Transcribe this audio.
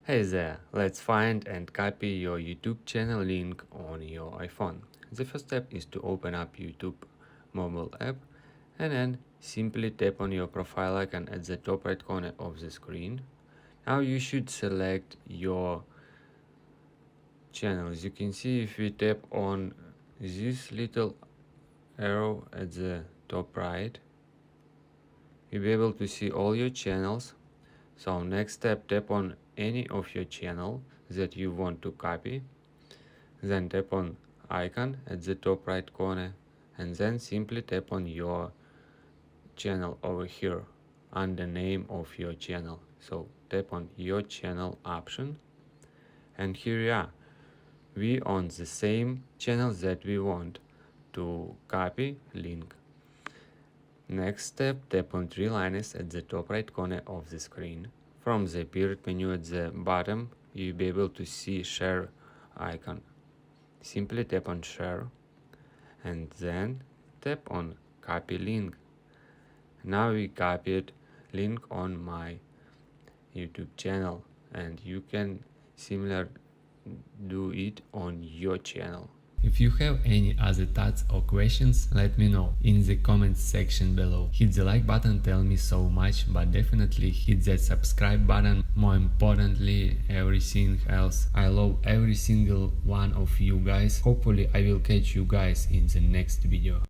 Hey there, let's find and copy your YouTube channel link on your iPhone. The first step is to open up YouTube mobile app and then simply tap on your profile icon at the top right corner of the screen. Now you should select your channel. As you can see, if we tap on this little arrow at the top right, you'll be able to see all your channels. So next step, tap on any of your channel that you want to copy, then tap on icon at the top right corner, and then simply tap on your channel over here under name of your channel. So tap on your channel option, and here we are. We on the same channel that we want to copy link. Next step, tap on three lines at the top right corner of the screen. From the appeared menu at the bottom, you'll be able to see share icon. Simply tap on share and then tap on copy link. Now we copied link on my YouTube channel, and you can similar do it on your channel. If you have any other thoughts or questions, let me know in the comments section below. Hit the like button, tell me so much, but definitely hit that subscribe button. More importantly, everything else. I love every single one of you guys. Hopefully I will catch you guys in the next video.